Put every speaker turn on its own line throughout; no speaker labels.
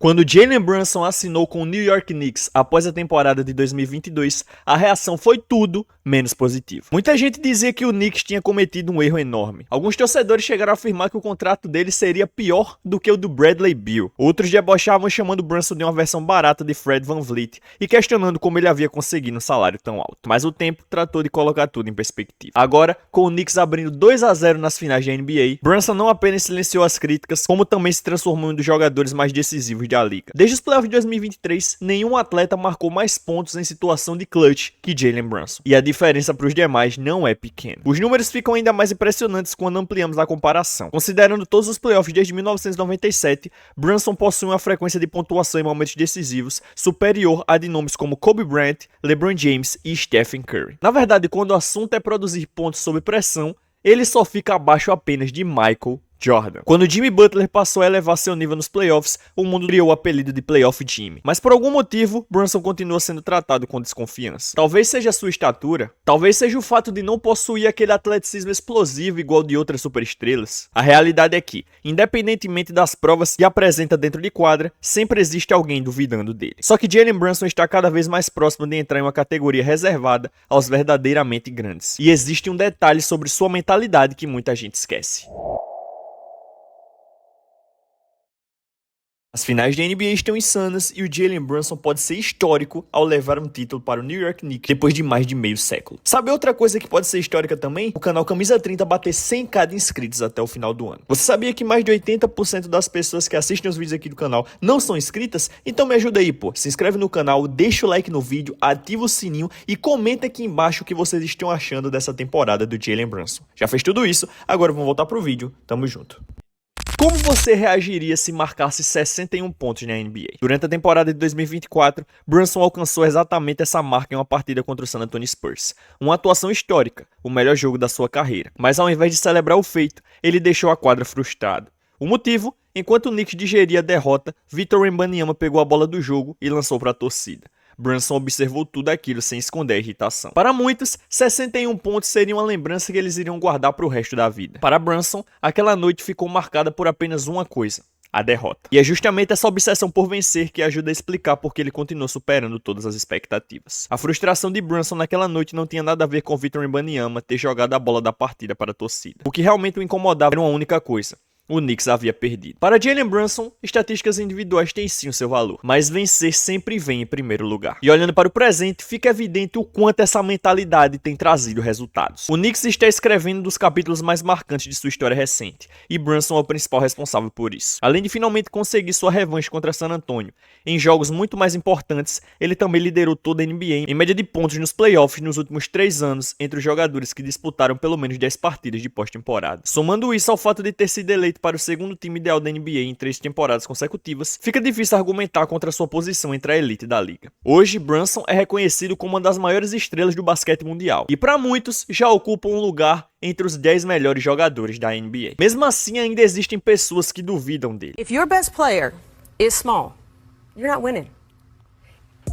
Quando Jalen Brunson assinou com o New York Knicks após a temporada de 2022, a reação foi tudo menos positiva. Muita gente dizia que o Knicks tinha cometido um erro enorme. Alguns torcedores chegaram a afirmar que o contrato dele seria pior do que o do Bradley Beal. Outros debochavam chamando Brunson de uma versão barata de Fred VanVleet e questionando como ele havia conseguido um salário tão alto. Mas o tempo tratou de colocar tudo em perspectiva. Agora, com o Knicks abrindo 2-0 nas finais da NBA, Brunson não apenas silenciou as críticas, como também se transformou em um dos jogadores mais decisivos da liga. Desde os playoffs de 2023, nenhum atleta marcou mais pontos em situação de clutch que Jalen Brunson. E a diferença para os demais não é pequena. Os números ficam ainda mais impressionantes quando ampliamos a comparação. Considerando todos os playoffs desde 1997, Brunson possui uma frequência de pontuação em momentos decisivos superior à de nomes como Kobe Bryant, LeBron James e Stephen Curry. Na verdade, quando o assunto é produzir pontos sob pressão, ele só fica abaixo apenas de Michael Jordan. Quando Jimmy Butler passou a elevar seu nível nos playoffs, o mundo criou o apelido de Playoff Jimmy. Mas por algum motivo, Brunson continua sendo tratado com desconfiança. Talvez seja a sua estatura, talvez seja o fato de não possuir aquele atleticismo explosivo igual de outras superestrelas. A realidade é que, independentemente das provas que apresenta dentro de quadra, sempre existe alguém duvidando dele. Só que Jalen Brunson está cada vez mais próximo de entrar em uma categoria reservada aos verdadeiramente grandes. E existe um detalhe sobre sua mentalidade que muita gente esquece. As finais da NBA estão insanas e o Jalen Brunson pode ser histórico ao levar um título para o New York Knicks depois de mais de meio século. Sabe outra coisa que pode ser histórica também? O canal Camisa 30 bater 100k de inscritos até o final do ano. Você sabia que mais de 80% das pessoas que assistem os vídeos aqui do canal não são inscritas? Então me ajuda aí, pô. Se inscreve no canal, deixa o like no vídeo, ativa o sininho e comenta aqui embaixo o que vocês estão achando dessa temporada do Jalen Brunson. Já fez tudo isso? Agora vamos voltar pro vídeo. Tamo junto. Como você reagiria se marcasse 61 pontos na NBA? Durante a temporada de 2024, Brunson alcançou exatamente essa marca em uma partida contra o San Antonio Spurs. Uma atuação histórica, o melhor jogo da sua carreira. Mas ao invés de celebrar o feito, ele deixou a quadra frustrado. O motivo? Enquanto o Knicks digeria a derrota, Victor Wembanyama pegou a bola do jogo e lançou para a torcida. Brunson observou tudo aquilo sem esconder a irritação. Para muitos, 61 pontos seria uma lembrança que eles iriam guardar para o resto da vida. Para Brunson, aquela noite ficou marcada por apenas uma coisa: a derrota. E é justamente essa obsessão por vencer que ajuda a explicar por que ele continuou superando todas as expectativas. A frustração de Brunson naquela noite não tinha nada a ver com Victor Wembanyama ter jogado a bola da partida para a torcida. O que realmente o incomodava era uma única coisa: o Knicks havia perdido. Para Jalen Brunson, estatísticas individuais têm sim o seu valor, mas vencer sempre vem em primeiro lugar. E olhando para o presente, fica evidente o quanto essa mentalidade tem trazido resultados. O Knicks está escrevendo um dos capítulos mais marcantes de sua história recente, e Brunson é o principal responsável por isso. Além de finalmente conseguir sua revanche contra San Antonio, em jogos muito mais importantes, ele também liderou toda a NBA em média de pontos nos playoffs nos últimos 3 anos entre os jogadores que disputaram pelo menos 10 partidas de pós-temporada. Somando isso ao fato de ter sido eleito para o segundo time ideal da NBA em 3 temporadas consecutivas, fica difícil argumentar contra sua posição entre a elite da liga. Hoje, Brunson é reconhecido como uma das maiores estrelas do basquete mundial, e para muitos já ocupa um lugar entre os 10 melhores jogadores da NBA. Mesmo assim, ainda existem pessoas que duvidam dele.
If your best player is small, you're not winning.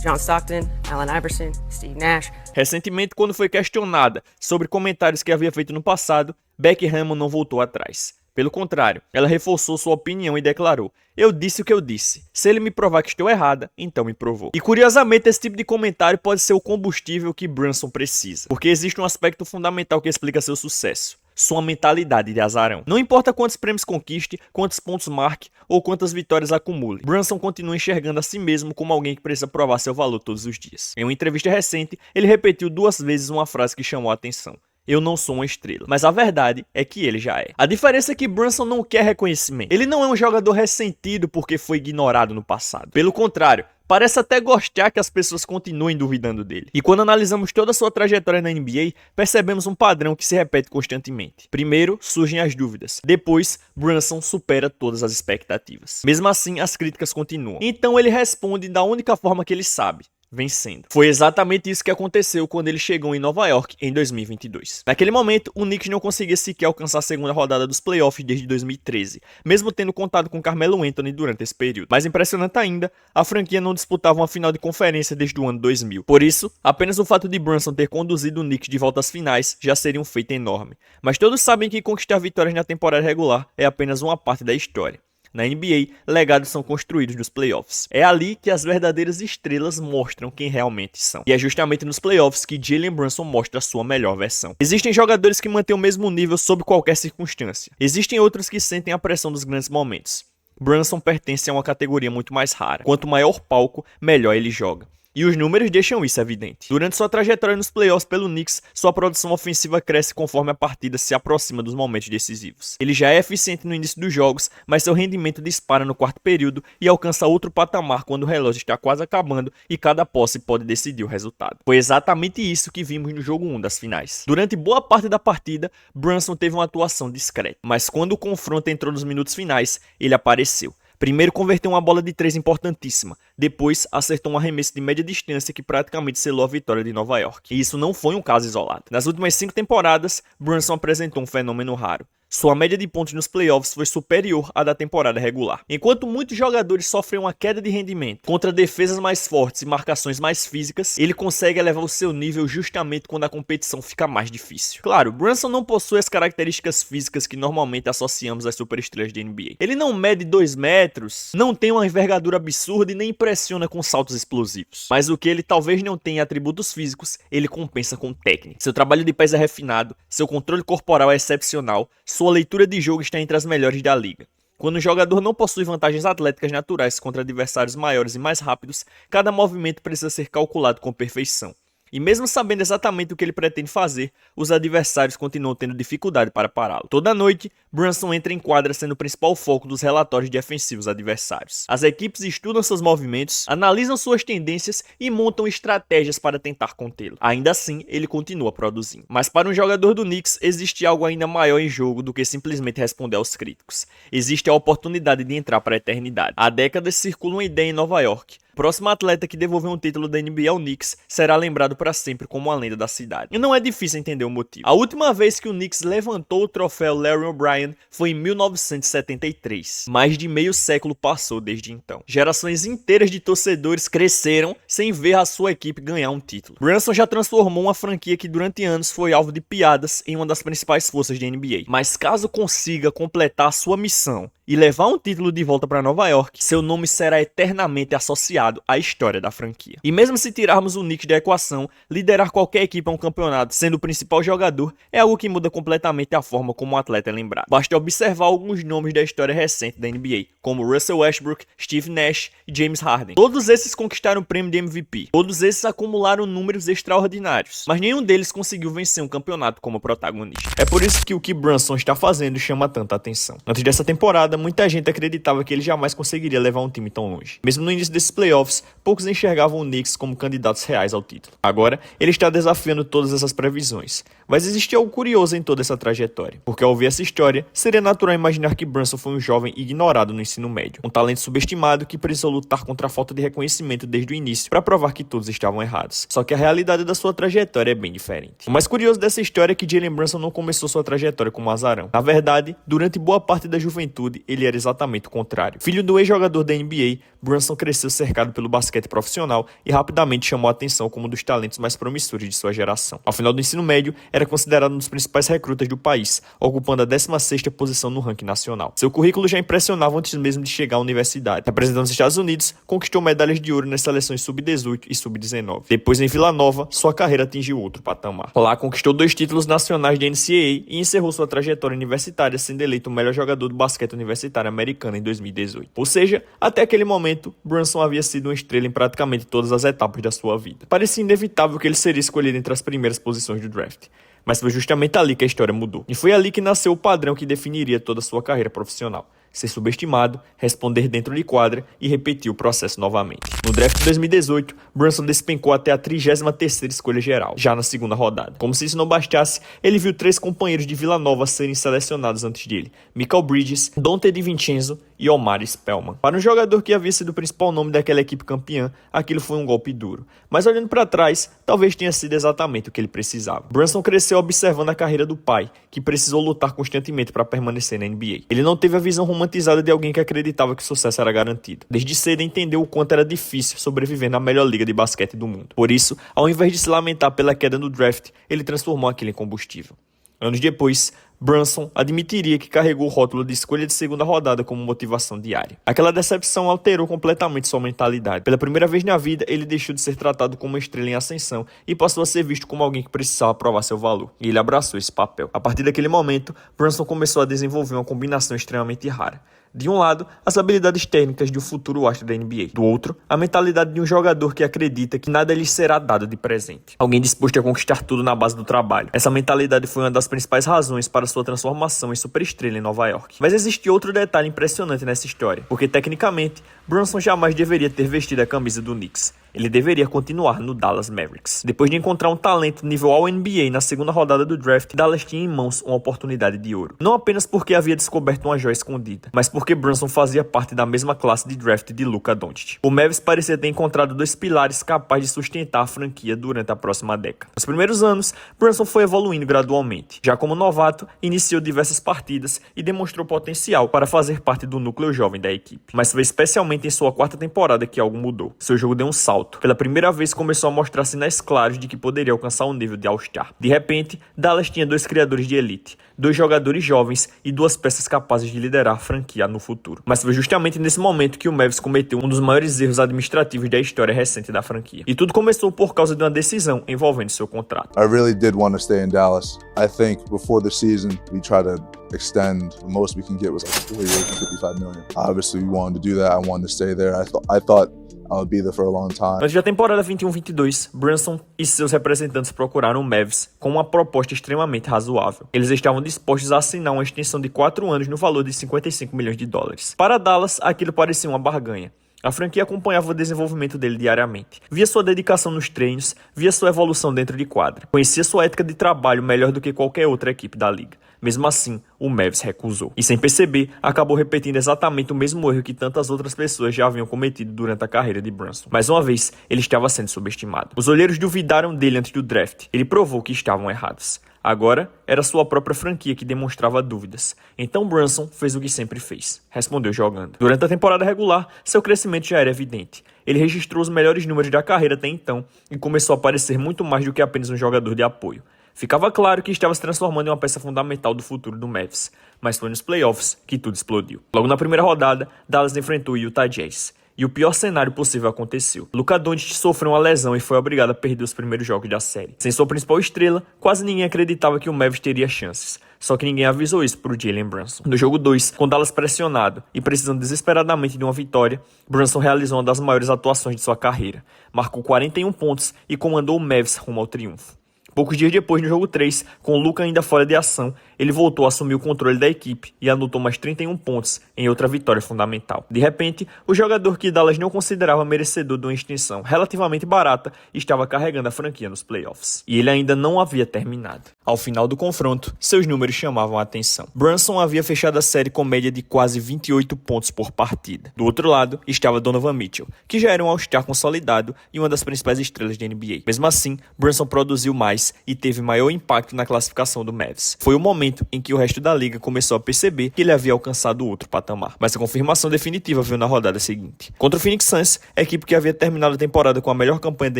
John Stockton, Allen Iverson, Steve Nash.
Recentemente, quando foi questionada sobre comentários que havia feito no passado, Becky Hammon não voltou atrás. Pelo contrário, ela reforçou sua opinião e declarou: "Eu disse o que eu disse. Se ele me provar que estou errada, então me provou." E curiosamente, esse tipo de comentário pode ser o combustível que Brunson precisa, porque existe um aspecto fundamental que explica seu sucesso: sua mentalidade de azarão. Não importa quantos prêmios conquiste, quantos pontos marque ou quantas vitórias acumule, Brunson continua enxergando a si mesmo como alguém que precisa provar seu valor todos os dias. Em uma entrevista recente, ele repetiu 2 vezes uma frase que chamou a atenção: "Eu não sou uma estrela." Mas a verdade é que ele já é. A diferença é que Brunson não quer reconhecimento. Ele não é um jogador ressentido porque foi ignorado no passado. Pelo contrário, parece até gostar que as pessoas continuem duvidando dele. E quando analisamos toda a sua trajetória na NBA, percebemos um padrão que se repete constantemente. Primeiro, surgem as dúvidas. Depois, Brunson supera todas as expectativas. Mesmo assim, as críticas continuam. Então ele responde da única forma que ele sabe: vencendo. Foi exatamente isso que aconteceu quando ele chegou em Nova York em 2022. Naquele momento, o Knicks não conseguia sequer alcançar a segunda rodada dos playoffs desde 2013, mesmo tendo contado com Carmelo Anthony durante esse período. Mais impressionante ainda, a franquia não disputava uma final de conferência desde o ano 2000. Por isso, apenas o fato de Brunson ter conduzido o Knicks de volta às finais já seria um feito enorme. Mas todos sabem que conquistar vitórias na temporada regular é apenas uma parte da história. Na NBA, legados são construídos nos playoffs. É ali que as verdadeiras estrelas mostram quem realmente são. E é justamente nos playoffs que Jalen Brunson mostra a sua melhor versão. Existem jogadores que mantêm o mesmo nível sob qualquer circunstância. Existem outros que sentem a pressão dos grandes momentos. Brunson pertence a uma categoria muito mais rara. Quanto maior o palco, melhor ele joga. E os números deixam isso evidente. Durante sua trajetória nos playoffs pelo Knicks, sua produção ofensiva cresce conforme a partida se aproxima dos momentos decisivos. Ele já é eficiente no início dos jogos, mas seu rendimento dispara no quarto período e alcança outro patamar quando o relógio está quase acabando e cada posse pode decidir o resultado. Foi exatamente isso que vimos no jogo 1 das finais. Durante boa parte da partida, Brunson teve uma atuação discreta, mas quando o confronto entrou nos minutos finais, ele apareceu. Primeiro converteu uma bola de 3 importantíssima, depois acertou um arremesso de média distância que praticamente selou a vitória de Nova York. E isso não foi um caso isolado. Nas últimas 5 temporadas, Brunson apresentou um fenômeno raro. Sua média de pontos nos playoffs foi superior à da temporada regular. Enquanto muitos jogadores sofrem uma queda de rendimento contra defesas mais fortes e marcações mais físicas, ele consegue elevar o seu nível justamente quando a competição fica mais difícil. Claro, Brunson não possui as características físicas que normalmente associamos às superestrelas de NBA. Ele não mede 2 metros, não tem uma envergadura absurda e nem impressiona com saltos explosivos. Mas o que ele talvez não tenha atributos físicos, ele compensa com técnica. Seu trabalho de pés é refinado, seu controle corporal é excepcional, sua leitura de jogo está entre as melhores da liga. Quando o jogador não possui vantagens atléticas naturais contra adversários maiores e mais rápidos, cada movimento precisa ser calculado com perfeição. E mesmo sabendo exatamente o que ele pretende fazer, os adversários continuam tendo dificuldade para pará-lo. Toda noite, Brunson entra em quadra sendo o principal foco dos relatórios defensivos adversários. As equipes estudam seus movimentos, analisam suas tendências e montam estratégias para tentar contê-lo. Ainda assim, ele continua produzindo. Mas para um jogador do Knicks, existe algo ainda maior em jogo do que simplesmente responder aos críticos. Existe a oportunidade de entrar para a eternidade. Há décadas circula uma ideia em Nova York. O próximo atleta que devolver um título da NBA ao Knicks será lembrado para sempre como uma lenda da cidade. E não é difícil entender o motivo. A última vez que o Knicks levantou o troféu Larry O'Brien foi em 1973. Mais de meio século passou desde então. Gerações inteiras de torcedores cresceram sem ver a sua equipe ganhar um título. Brunson já transformou uma franquia que durante anos foi alvo de piadas em uma das principais forças de NBA. Mas caso consiga completar sua missão e levar um título de volta para Nova York, seu nome será eternamente associado à história da franquia. E mesmo se tirarmos o Knicks da equação, liderar qualquer equipe a um campeonato sendo o principal jogador é algo que muda completamente a forma como o atleta é lembrado. Basta observar alguns nomes da história recente da NBA, como Russell Westbrook, Steve Nash e James Harden. Todos esses conquistaram o prêmio de MVP. Todos esses acumularam números extraordinários, mas nenhum deles conseguiu vencer um campeonato como protagonista. É por isso que o que Brunson está fazendo chama tanta atenção. Antes dessa temporada, muita gente acreditava que ele jamais conseguiria levar um time tão longe. Mesmo no início desses playoffs, poucos enxergavam o Knicks como candidatos reais ao título. Agora, ele está desafiando todas essas previsões. Mas existe algo curioso em toda essa trajetória, porque ao ouvir essa história, seria natural imaginar que Brunson foi um jovem ignorado no ensino médio, um talento subestimado que precisou lutar contra a falta de reconhecimento desde o início para provar que todos estavam errados. Só que a realidade da sua trajetória é bem diferente. O mais curioso dessa história é que Jalen Brunson não começou sua trajetória como azarão. Na verdade, durante boa parte da juventude, ele era exatamente o contrário. Filho do ex-jogador da NBA, Brunson cresceu cercado pelo basquete profissional e rapidamente chamou a atenção como um dos talentos mais promissores de sua geração. Ao final do ensino médio, era considerado um dos principais recrutas do país, ocupando a 16ª posição no ranking nacional. Seu currículo já impressionava antes mesmo de chegar à universidade. Representando os Estados Unidos, conquistou medalhas de ouro nas seleções sub-18 e sub-19. Depois, em Vila Nova, sua carreira atingiu outro patamar. Lá, conquistou 2 títulos nacionais de NCAA e encerrou sua trajetória universitária sendo eleito o melhor jogador do basquete universitário americano em 2018. Ou seja, até aquele momento, Brunson havia sido uma estrela em praticamente todas as etapas da sua vida. Parecia inevitável que ele seria escolhido entre as primeiras posições do draft. Mas foi justamente ali que a história mudou. E foi ali que nasceu o padrão que definiria toda a sua carreira profissional. Ser subestimado, responder dentro de quadra e repetir o processo novamente. No draft de 2018, Brunson despencou até a 33ª escolha geral, já na segunda rodada. Como se isso não bastasse, ele viu 3 companheiros de Vila Nova serem selecionados antes dele: Mikal Bridges, Donte DiVincenzo e Omar Spellman. Para um jogador que havia sido o principal nome daquela equipe campeã, aquilo foi um golpe duro. Mas olhando para trás, talvez tenha sido exatamente o que ele precisava. Brunson cresceu observando a carreira do pai, que precisou lutar constantemente para permanecer na NBA. Ele não teve a visão romantizada de alguém que acreditava que o sucesso era garantido. Desde cedo entendeu o quanto era difícil sobreviver na melhor liga de basquete do mundo. Por isso, ao invés de se lamentar pela queda no draft, ele transformou aquilo em combustível. Anos depois, Brunson admitiria que carregou o rótulo de escolha de segunda rodada como motivação diária. Aquela decepção alterou completamente sua mentalidade. Pela primeira vez na vida, ele deixou de ser tratado como uma estrela em ascensão e passou a ser visto como alguém que precisava provar seu valor. E ele abraçou esse papel. A partir daquele momento, Brunson começou a desenvolver uma combinação extremamente rara. De um lado, as habilidades técnicas de um futuro astro da NBA. Do outro, a mentalidade de um jogador que acredita que nada lhe será dado de presente. Alguém disposto a conquistar tudo na base do trabalho. Essa mentalidade foi uma das principais razões para sua transformação em superestrela em Nova York. Mas existe outro detalhe impressionante nessa história, porque tecnicamente, Brunson jamais deveria ter vestido a camisa do Knicks. Ele deveria continuar no Dallas Mavericks. Depois de encontrar um talento nível All-NBA na segunda rodada do draft, Dallas tinha em mãos uma oportunidade de ouro. Não apenas porque havia descoberto uma joia escondida, mas porque Brunson fazia parte da mesma classe de draft de Luka Doncic. O Mavs parecia ter encontrado dois pilares capazes de sustentar a franquia durante a próxima década. Nos primeiros anos, Brunson foi evoluindo gradualmente. Já como novato, iniciou diversas partidas e demonstrou potencial para fazer parte do núcleo jovem da equipe. Mas foi especialmente em sua quarta temporada que algo mudou. Seu jogo deu um salto. Pela primeira vez começou a mostrar sinais claros de que poderia alcançar um nível de All-Star. De repente, Dallas tinha dois criadores de elite, dois jogadores jovens e duas peças capazes de liderar a franquia no futuro. Mas foi justamente nesse momento que o Mavs cometeu um dos maiores erros administrativos da história recente da franquia. E tudo começou por causa de uma decisão envolvendo seu contrato.
I really did want to stay in Dallas. I think before the season, we tried to extend. The most we can get was like 4 years and $55 million. Obviously, we wanted to do that. I wanted to stay there. I thought I would be there for a long time.
Antes da temporada 21-22, Brunson e seus representantes procuraram o Mavs com uma proposta extremamente razoável. Eles estavam dispostos a assinar uma extensão de 4 anos no valor de $55 milhões. Para Dallas, aquilo parecia uma barganha. A franquia acompanhava o desenvolvimento dele diariamente. Via sua dedicação nos treinos, via sua evolução dentro de quadra. Conhecia sua ética de trabalho melhor do que qualquer outra equipe da liga. Mesmo assim, o Mavs recusou. E sem perceber, acabou repetindo exatamente o mesmo erro que tantas outras pessoas já haviam cometido durante a carreira de Brunson. Mais uma vez, ele estava sendo subestimado. Os olheiros duvidaram dele antes do draft. Ele provou que estavam errados. Agora, era sua própria franquia que demonstrava dúvidas. Então Brunson fez o que sempre fez. Respondeu jogando. Durante a temporada regular, seu crescimento já era evidente. Ele registrou os melhores números da carreira até então e começou a parecer muito mais do que apenas um jogador de apoio. Ficava claro que estava se transformando em uma peça fundamental do futuro do Mavs, mas foi nos playoffs que tudo explodiu. Logo na primeira rodada, Dallas enfrentou o Utah Jazz. E o pior cenário possível aconteceu. Luka Doncic sofreu uma lesão e foi obrigado a perder os primeiros jogos da série. Sem sua principal estrela, quase ninguém acreditava que o Mavs teria chances. Só que ninguém avisou isso para o Jalen Brunson. No jogo 2, com Dallas pressionado e precisando desesperadamente de uma vitória, Brunson realizou uma das maiores atuações de sua carreira. Marcou 41 pontos e comandou o Mavs rumo ao triunfo. Poucos dias depois, no jogo 3, com o Luka ainda fora de ação, ele voltou a assumir o controle da equipe e anotou mais 31 pontos em outra vitória fundamental. De repente, o jogador que Dallas não considerava merecedor de uma extensão relativamente barata estava carregando a franquia nos playoffs. E ele ainda não havia terminado. Ao final do confronto, seus números chamavam a atenção. Brunson havia fechado a série com média de quase 28 pontos por partida. Do outro lado, estava Donovan Mitchell, que já era um All-Star consolidado e uma das principais estrelas da NBA. Mesmo assim, Brunson produziu mais e teve maior impacto na classificação do Mavs. Foi o momento em que o resto da liga começou a perceber que ele havia alcançado outro patamar. Mas a confirmação definitiva veio na rodada seguinte. Contra o Phoenix Suns, a equipe que havia terminado a temporada com a melhor campanha da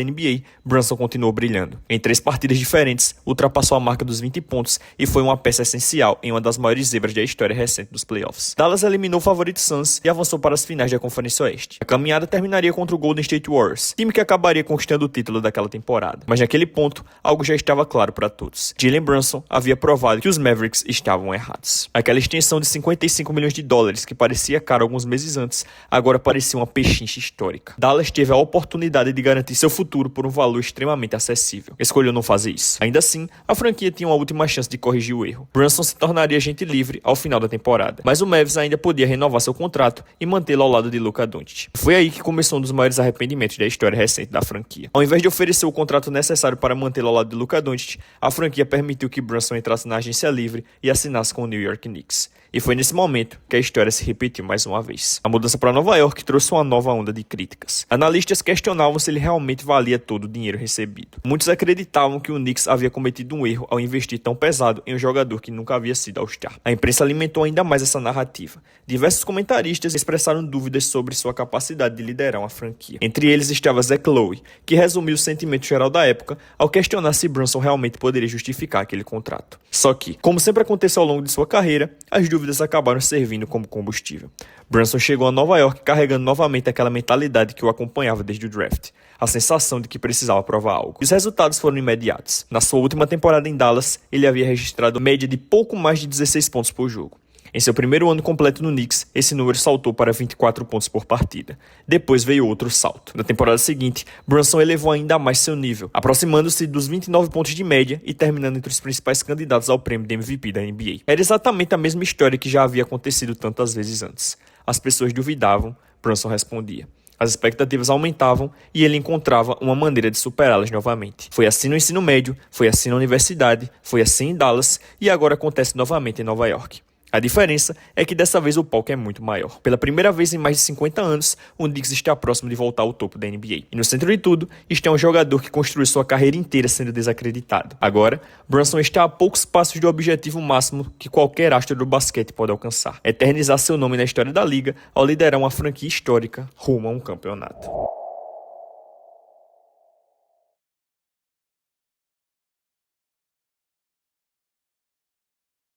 NBA, Brunson continuou brilhando. Em 3 partidas diferentes, ultrapassou a marca dos 20 pontos e foi uma peça essencial em uma das maiores zebras da história recente dos playoffs. Dallas eliminou o favorito Suns e avançou para as finais da Conferência Oeste. A caminhada terminaria contra o Golden State Warriors, time que acabaria conquistando o título daquela temporada. Mas naquele ponto, algo já estava claro para todos. Jalen Brunson havia provado que os Mavericks estavam errados. Aquela extensão de $55 milhões que parecia cara alguns meses antes, agora parecia uma pechincha histórica. Dallas teve a oportunidade de garantir seu futuro por um valor extremamente acessível. Escolheu não fazer isso. Ainda assim, a franquia tinha uma última chance de corrigir o erro. Brunson se tornaria agente livre ao final da temporada, mas o Mavs ainda podia renovar seu contrato e mantê-lo ao lado de Luka Doncic. Foi aí que começou um dos maiores arrependimentos da história recente da franquia. Ao invés de oferecer o contrato necessário para mantê-lo ao lado de Luka Doncic, a franquia permitiu que Brunson entrasse na agência livre e assinasse com o New York Knicks. E foi nesse momento que a história se repetiu mais uma vez. A mudança para Nova York trouxe uma nova onda de críticas. Analistas questionavam se ele realmente valia todo o dinheiro recebido. Muitos acreditavam que o Knicks havia cometido um erro ao investir tão pesado em um jogador que nunca havia sido All-Star. A imprensa alimentou ainda mais essa narrativa. Diversos comentaristas expressaram dúvidas sobre sua capacidade de liderar uma franquia. Entre eles estava Zach Lowe, que resumiu o sentimento geral da época ao questionar se Brunson realmente poderia justificar aquele contrato. Só que, como sempre aconteceu ao longo de sua carreira, as dúvidas acabaram servindo como combustível. Brunson chegou a Nova York carregando novamente aquela mentalidade que o acompanhava desde o draft, a sensação de que precisava provar algo. Os resultados foram imediatos. Na sua última temporada em Dallas, ele havia registrado média de pouco mais de 16 pontos por jogo. Em seu primeiro ano completo no Knicks, esse número saltou para 24 pontos por partida. Depois veio outro salto. Na temporada seguinte, Brunson elevou ainda mais seu nível, aproximando-se dos 29 pontos de média e terminando entre os principais candidatos ao prêmio de MVP da NBA. Era exatamente a mesma história que já havia acontecido tantas vezes antes. As pessoas duvidavam, Brunson respondia. As expectativas aumentavam e ele encontrava uma maneira de superá-las novamente. Foi assim no ensino médio, foi assim na universidade, foi assim em Dallas e agora acontece novamente em Nova York. A diferença é que dessa vez o palco é muito maior. Pela primeira vez em mais de 50 anos, o Knicks está próximo de voltar ao topo da NBA. E no centro de tudo, está um jogador que construiu sua carreira inteira sendo desacreditado. Agora, Brunson está a poucos passos do objetivo máximo que qualquer astro do basquete pode alcançar: eternizar seu nome na história da liga ao liderar uma franquia histórica rumo a um campeonato.